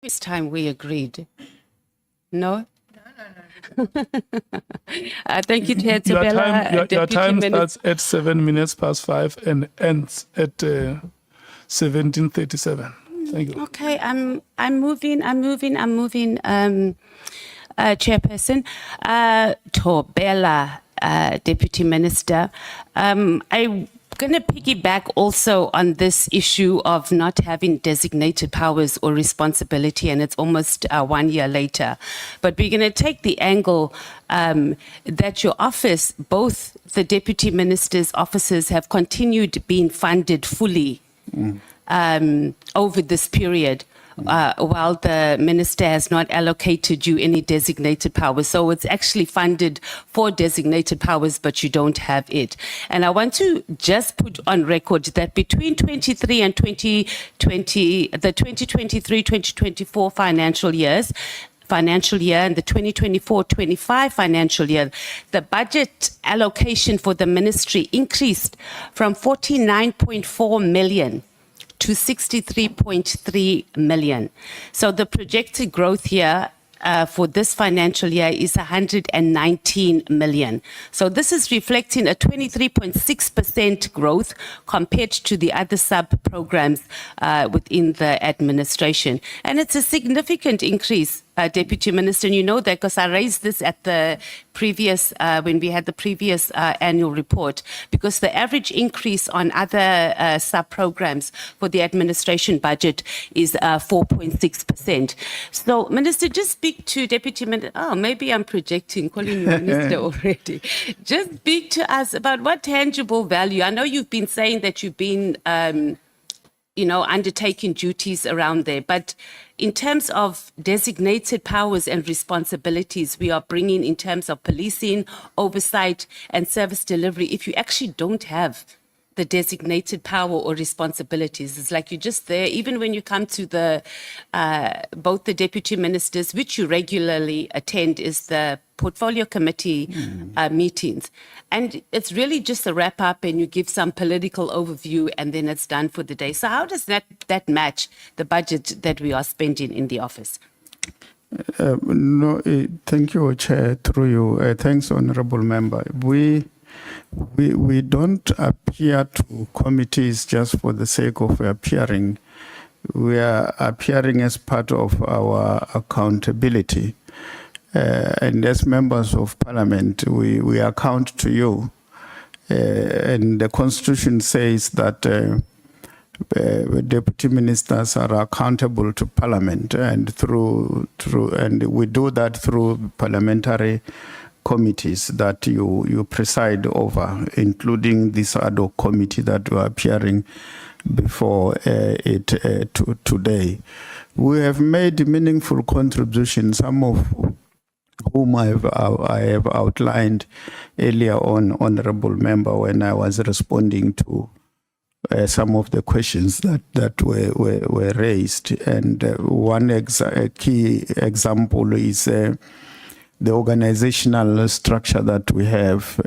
This time we agreed. No? Thank you, Chair Your Tabela. time, your time Minister. starts at 7 minutes past 5 and ends at 17:37. Thank you. Okay, I'm moving, Chairperson. Tabela, Deputy Minister. I'm going to piggyback also on this issue of not having designated powers or responsibility, and it's almost 1 year later. But we're going to take the angle that your office, both the Deputy Minister's offices, have continued being funded fully over this period. While the minister has not allocated you any designated powers. So it's actually funded for designated powers, but you don't have it. And I want to just put on record that between 23 and 2020, the 2023-2024 financial year and the 2024-25 financial year, the budget allocation for the ministry increased from 49.4 million to 63.3 million. So the projected growth here for this financial year is 119 million. So this is reflecting a 23.6% growth compared to the other sub-programs within the administration. And it's a significant increase, Deputy Minister, and you know that because I raised this at the previous, when we had the previous annual report, because the average increase on other sub-programs for the administration budget is 4.6%. So, Minister, just speak to Deputy Minister, oh, maybe I'm projecting, calling you Minister already. Just speak to us about what tangible value, I know you've been saying that you've been undertaking duties around there. But in terms of designated powers and responsibilities we are bringing in terms of policing, oversight and service delivery, if you actually don't have the designated power or responsibilities, it's like you're just there. Even when you come to the both the deputy ministers, which you regularly attend, is the portfolio committee meetings. And it's really just a wrap up and you give some political overview and then it's done for the day. So how does that match the budget that we are spending in the office? Thank you, Chair, through you. Thanks, Honorable Member. We don't appear to committees just for the sake of appearing. We are appearing as part of our accountability. And as members of parliament, we account to you. And the constitution says that deputy ministers are accountable to parliament, and and we do that through parliamentary committees that you preside over, including this ad hoc committee that you are appearing before today. We have made meaningful contributions, some of whom I have outlined earlier on, Honorable Member, when I was responding to some of the questions that were raised. And one key example is the organizational structure that we have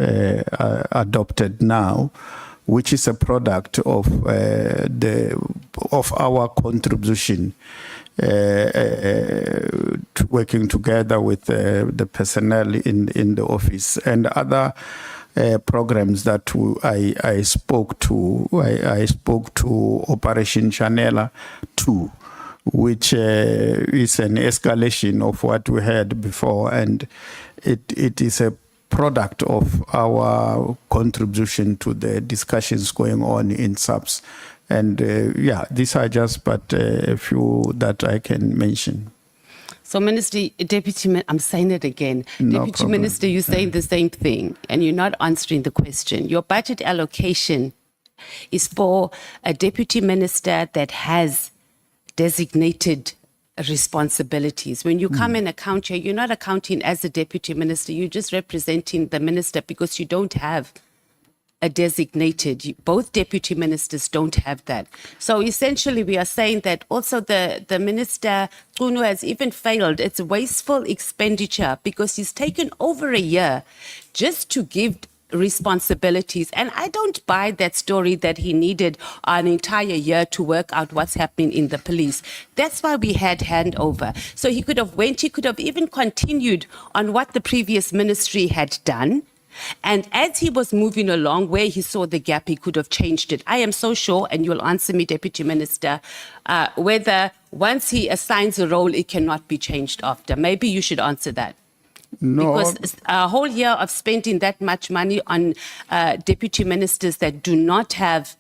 adopted now, which is a product of our contribution to working together with the personnel in the office and other programs that I spoke to. I spoke to Operation Chanela 2, which is an escalation of what we had before, and it is a product of our contribution to the discussions going on in SAPS. And these are just but a few that I can mention. So, Minister, Deputy, I'm saying it again. No Deputy problem. Minister, you're saying the same thing and you're not answering the question. Your budget allocation is for a Deputy Minister that has designated responsibilities. When you come and account here, you're not accounting as a Deputy Minister, you're just representing the Minister because you don't have a designated, both deputy ministers don't have that. So essentially we are saying that also the minister, Kunu, has even failed. It's wasteful expenditure because he's taken over a year just to give responsibilities. And I don't buy that story that he needed an entire year to work out what's happening in the police. That's why we had handover. So he could have even continued on what the previous ministry had done. And as he was moving along, where he saw the gap, he could have changed it. I am so sure, and you'll answer me, Deputy Minister, whether once he assigns a role, it cannot be changed after. Maybe you should answer that. No, Because a whole year of spending that much money on deputy ministers that do not have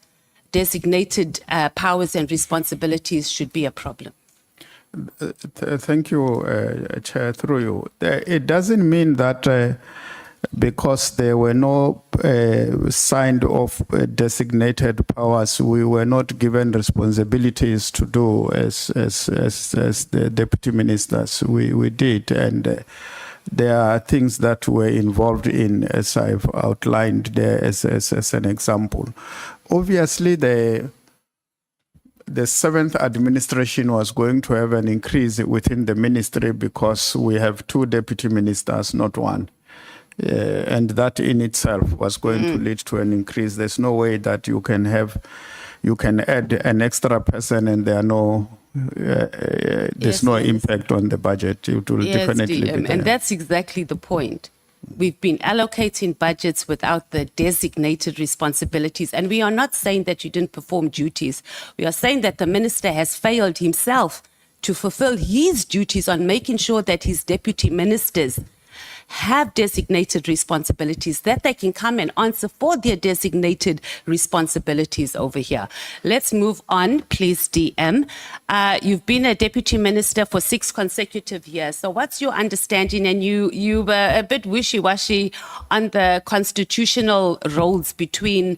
designated powers and responsibilities should be a problem. thank you, Chair, through you. It doesn't mean that because there were no signed off designated powers, we were not given responsibilities to do as the deputy ministers. We did, and there are things that we're involved in, as I've outlined there as an example. Obviously, the seventh administration was going to have an increase within the ministry because we have 2 deputy ministers, not 1. And that in itself was going to lead to an increase. There's no way that you can add an extra person and there are no there's no impact on the budget. It will definitely be there. And that's exactly the point. We've been allocating budgets without the designated responsibilities. And we are not saying that you didn't perform duties. We are saying that the minister has failed himself to fulfill his duties on making sure that his deputy ministers have designated responsibilities, that they can come and answer for their designated responsibilities over here. Let's move on, please, DM. You've been a deputy minister for 6 consecutive years. So what's your understanding? And you were a bit wishy-washy on the constitutional roles between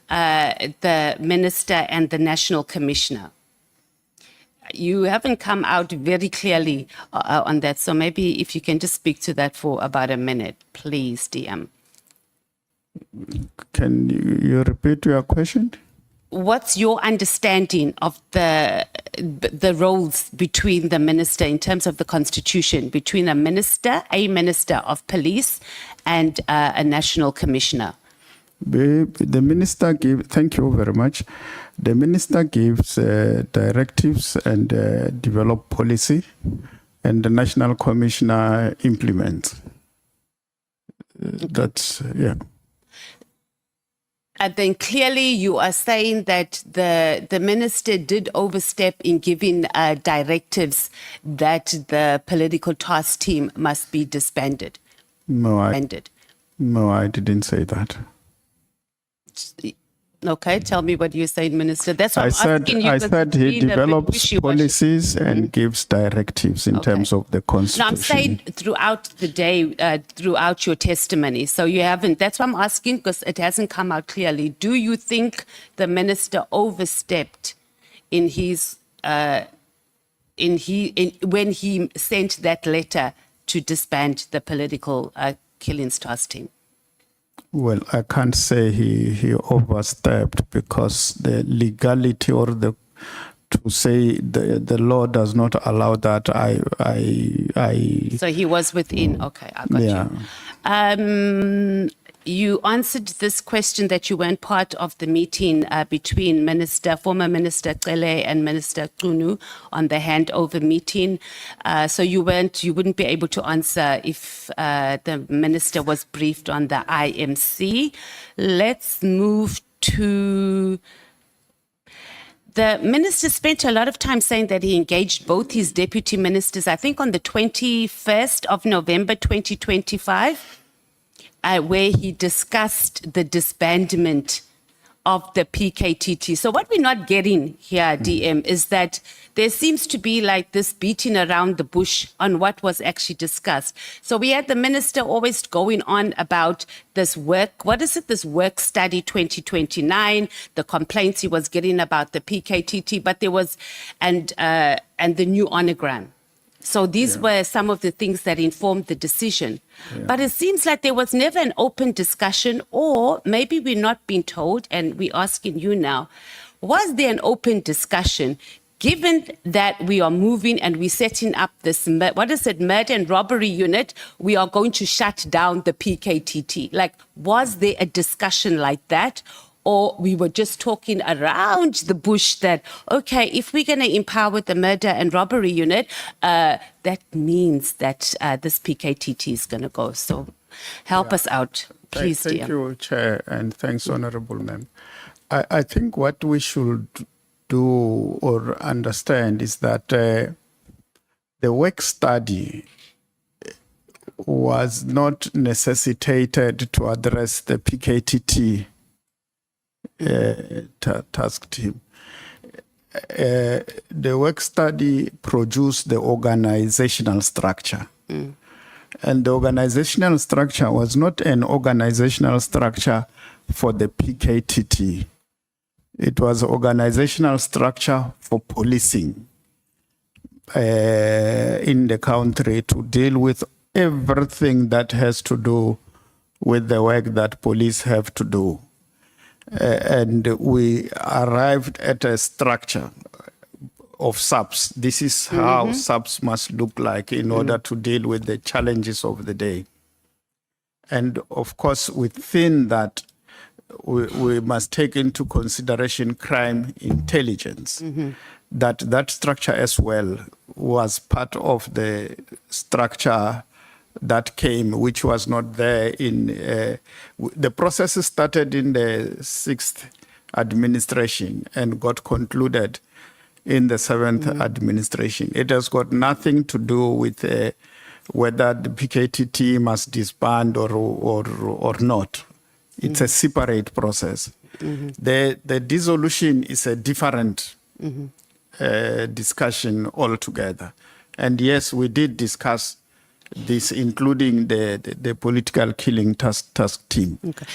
the minister and the national commissioner. You haven't come out very clearly on that. So maybe if you can just speak to that for about a minute, please, DM. Can you repeat your question? What's your understanding of the roles between the minister in terms of the constitution, between a minister of police, and a national commissioner? The minister gives, thank you very much. The minister gives directives and develop policy, and the national commissioner implements. That's, yeah. And then clearly you are saying that the minister did overstep in giving directives that the political task team must be disbanded. No, I didn't say that. Okay, tell me what you're saying, Minister. That's what I said he develops policies and gives directives in terms of the constitution. No, I'm saying throughout the day, throughout your testimony. So you haven't, that's why I'm asking, because it hasn't come out clearly. Do you think the minister overstepped in his, when he sent that letter to disband the political killings task team? Well, I can't say he overstepped, because the legality or to say the law does not allow that. So he was within. Okay, I got you. You answered this question that you weren't part of the meeting between former Minister Cele and Minister Kunu on the handover meeting. So you wouldn't be able to answer if the minister was briefed on the IMC. Let's move to... The minister spent a lot of time saying that he engaged both his deputy ministers, I think on the 21st of November 2025. Where he discussed the disbandment of the PKTT. So what we're not getting here, DM, is that there seems to be like this beating around the bush on what was actually discussed. So we had the minister always going on about this work, this work study 2029, the complaints he was getting about the PKTT, but there was, and the new onogram. So these were some of the things that informed the decision. Yeah. But it seems like there was never an open discussion, or maybe we're not being told, and we're asking you now, was there an open discussion given that we are moving and we're setting up this, murder and robbery unit, we are going to shut down the PKTT. Like, was there a discussion like that? Or we were just talking around the bush that, okay, if we're going to empower the murder and robbery unit, that means that this PKTT is going to go. So help us out, please, Thank dear. you, Chair, and thanks, Honorable Mem. I think what we should do or understand is that the work study was not necessitated to address the PKTT task team. The work study produced the organizational structure. And the organizational structure was not an organizational structure for the PKTT. It was organizational structure for policing in the country to deal with everything that has to do with the work that police have to do. And we arrived at a structure of SAPS. This is how SAPS must look like in order to deal with the challenges of the day. And of course, within that, we must take into consideration crime intelligence. That structure as well was part of the structure that came, which was not there in the process started in the 6th administration and got concluded in the 7th administration. It has got nothing to do with whether the PKTT must disband or not. It's a separate process. The dissolution is a different discussion altogether. And yes, we did discuss this, including the political killing task team. Okay.